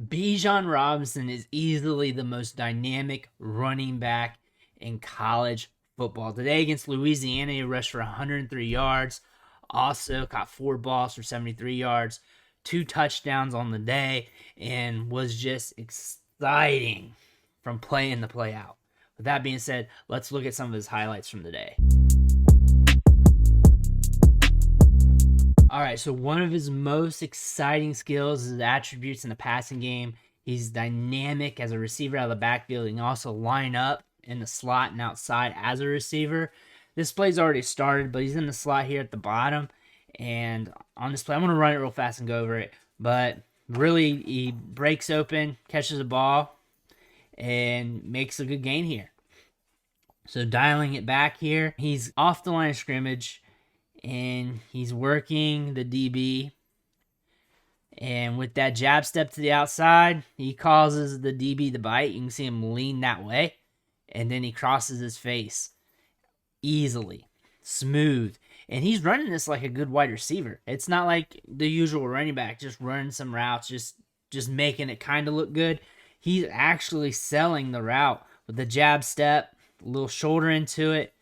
Bijan Robinson is easily the most dynamic running back in college football. Today against Louisiana, he rushed for 103 yards. Also caught 4 balls for 73 yards, 2 touchdowns on the day, and was just exciting from play in to play out. With that being said, let's look at some of his highlights from the day. All right, so one of his most exciting skills is the attributes in the passing game. He's dynamic as a receiver out of the backfield. He can also line up in the slot and outside as a receiver. This play's already started, but he's in the slot here at the bottom. And on this play, I'm going to run it real fast and go over it. But really, he breaks open, catches a ball, and makes a good gain here. So dialing it back here, he's off the line of scrimmage, and he's working the DB. And with that jab step to the outside, he causes the DB to bite. You can see him lean that way. And then he crosses his face easily, smooth. And he's running this like a good wide receiver. It's not like the usual running back, just running some routes, just making it kind of look good. He's actually selling the route with the jab step, a little shoulder into it,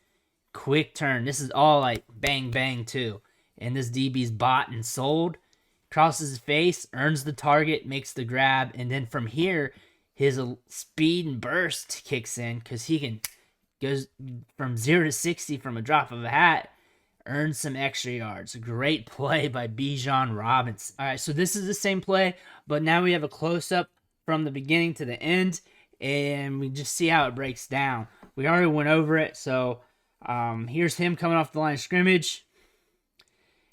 quick turn. This is all like bang, bang, too. And this DB's bought and sold. Crosses his face, earns the target, makes the grab. And then from here, his speed and burst kicks in because he can goes from 0 to 60 from a drop of a hat, earns some extra yards. A great play by Bijan Robinson. All right, so this is the same play, but now we have a close-up from the beginning to the end, and we just see how it breaks down. We already went over it, so here's him coming off the line of scrimmage.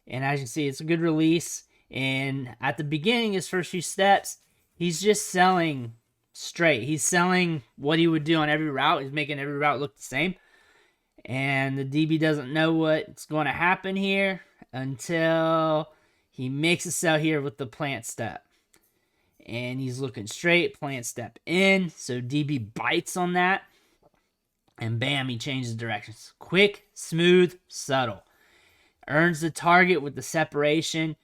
And as you can see, it's a good release. And at the beginning, his first few steps, he's just selling straight. He's selling what he would do on every route. He's making every route look the same. And the DB doesn't know what's going to happen here until he makes a sell here with the plant step. And he's looking straight, plant step in. So DB bites on that. And bam, he changes directions. Quick, smooth, subtle. Earns the target with the separation.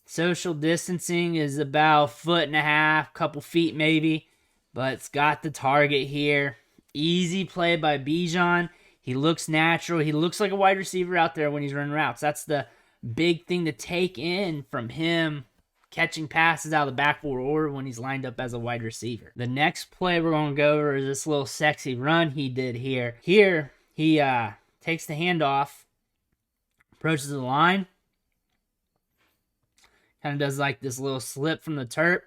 Social distancing is about 1.5 feet, couple feet maybe. But it's got the target here. Easy play by Bijan. He looks natural. He looks like a wide receiver out there when he's running routes. That's the big thing to take in from him catching passes out of the backfield or when he's lined up as a wide receiver. The next play we're going to go over is this little sexy run he did here. Here, he takes the handoff, approaches the line, kind of does like this little slip from the turf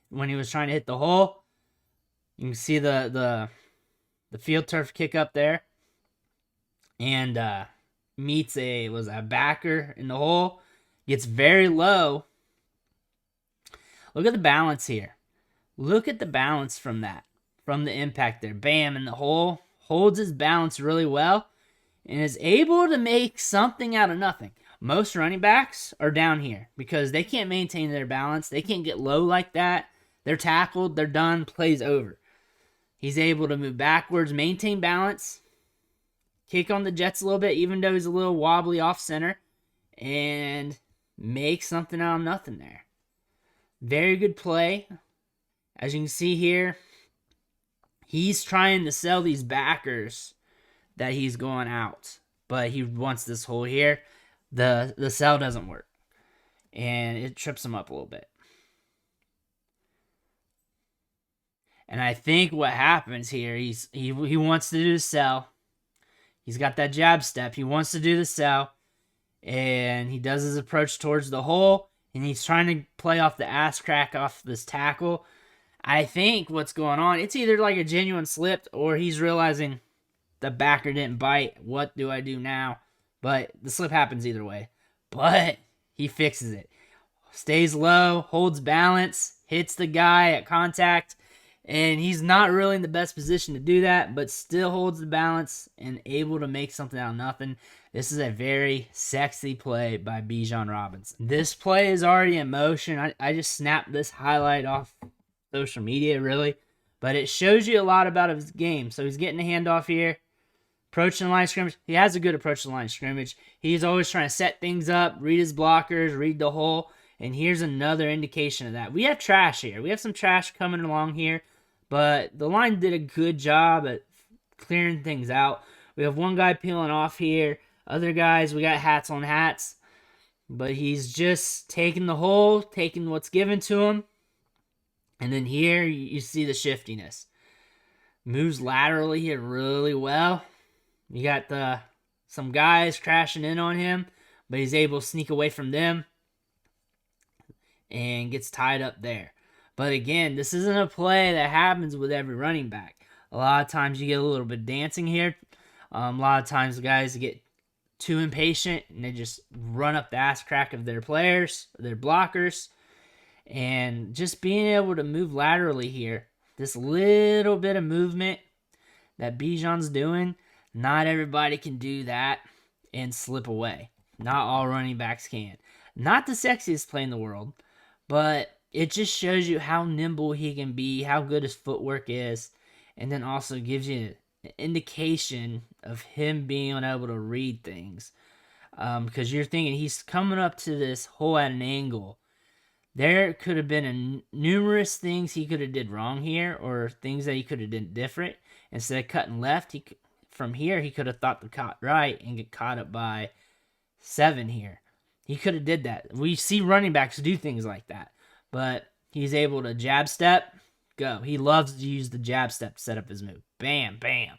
when he was trying to hit the hole. You can see the field turf kick up there. And meets a backer in the hole. Gets very low. Look at the balance here. Look at the balance from that. From the impact there. Bam, in the hole. Holds his balance really well. And is able to make something out of nothing. Most running backs are down here because they can't maintain their balance. They can't get low like that. They're tackled. They're done. Play's over. He's able to move backwards, maintain balance, kick on the jets a little bit, even though he's a little wobbly off center, and make something out of nothing there. Very good play. As you can see here, he's trying to sell these backers that he's going out, but he wants this hole here. The sell doesn't work, and it trips him up a little bit. And I think what happens here, he wants to do the sell. He's got that jab step. He wants to do the sell. And he does his approach towards the hole. And he's trying to play off the ass crack off this tackle. I think what's going on, it's either like a genuine slip or he's realizing the backer didn't bite. What do I do now? But the slip happens either way. But he fixes it. Stays low, holds balance, hits the guy at contact. And he's not really in the best position to do that, but still holds the balance and able to make something out of nothing. This is a very sexy play by Bijan Robinson. This play is already in motion. I just snapped this highlight off social media, really. But it shows you a lot about his game. So he's getting a handoff here. Approaching the line of scrimmage. He has a good approach to the line of scrimmage. He's always trying to set things up, read his blockers, read the hole. And here's another indication of that. We have trash here. We have some trash coming along here, but the line did a good job at clearing things out. We have one guy peeling off here. Other guys, we got hats on hats. But he's just taking the hole, taking what's given to him. And then here you see the shiftiness. Moves laterally here really well. You got some guys crashing in on him, but he's able to sneak away from them and gets tied up there. But again, this isn't a play that happens with every running back. A lot of times you get a little bit of dancing here. A lot of times the guys get too impatient and they just run up the ass crack of their players, their blockers. And just being able to move laterally here, this little bit of movement that Bijan's doing, not everybody can do that and slip away. Not all running backs can. Not the sexiest play in the world, but it just shows you how nimble he can be, how good his footwork is, and then also gives you an indication of him being able to read things. Because you're thinking he's coming up to this hole at an angle. There could have been numerous things he could have did wrong here, or things that he could have done different. Instead of cutting left, from here he could have thought to cut right and get caught up by 7 here. He could have did that. We see running backs do things like that, but he's able to jab step, go. He loves to use the jab step to set up his move. Bam, bam.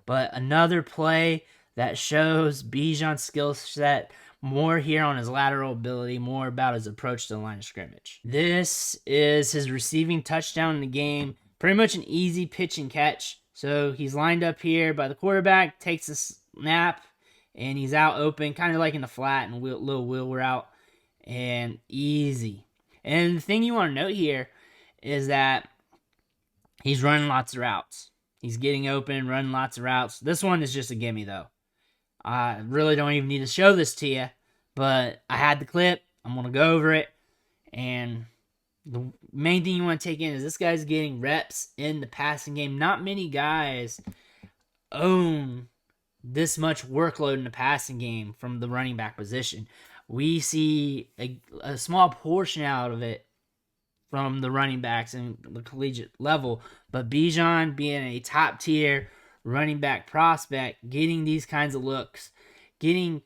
But another play that shows Bijan's skill set more here on his lateral ability, more about his approach to the line of scrimmage. This is his receiving touchdown in the game. Pretty much an easy pitch and catch. So he's lined up here by the quarterback, takes a snap, and he's out open, kind of like in the flat and little wheel route, and easy. And the thing you want to note here is that he's running lots of routes. He's getting open, running lots of routes. This one is just a gimme, though. I really don't even need to show this to you, but I had the clip. I'm going to go over it. And the main thing you want to take in is this guy's getting reps in the passing game. Not many guys own this much workload in the passing game from the running back position. We see a small portion out of it from the running backs and the collegiate level, but Bijan being a top tier running back prospect, getting these kinds of looks, getting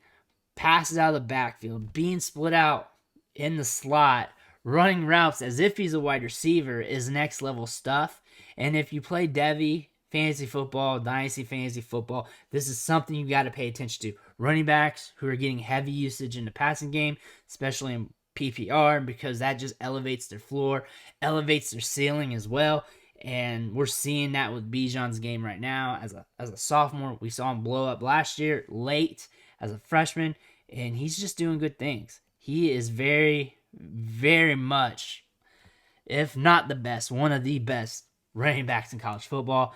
passes out of the backfield, being split out in the slot, running routes as if he's a wide receiver is next level stuff. And if you play Devy fantasy football, dynasty fantasy football, this is something you got to pay attention to. Running backs who are getting heavy usage in the passing game, especially in PPR, because that just elevates their floor, elevates their ceiling as well. And we're seeing that with Bijan's game right now. As a sophomore, we saw him blow up last year late as a freshman, and he's just doing good things. He is very, very much, if not the best, one of the best running backs in college football.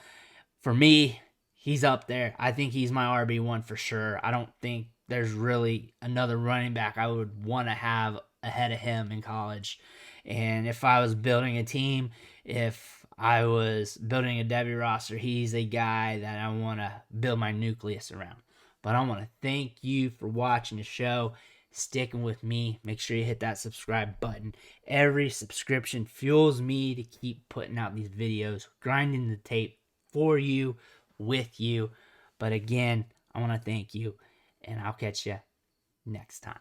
For me, he's up there. I think he's my RB1 for sure. I don't think there's really another running back I would want to have ahead of him in college. And if I was building a team, if I was building a Devy roster, he's a guy that I want to build my nucleus around. But I want to thank you for watching the show, sticking with me. Make sure you hit that subscribe button. Every subscription fuels me to keep putting out these videos, grinding the tape for you, with you. But again, I want to thank you, and I'll catch you next time.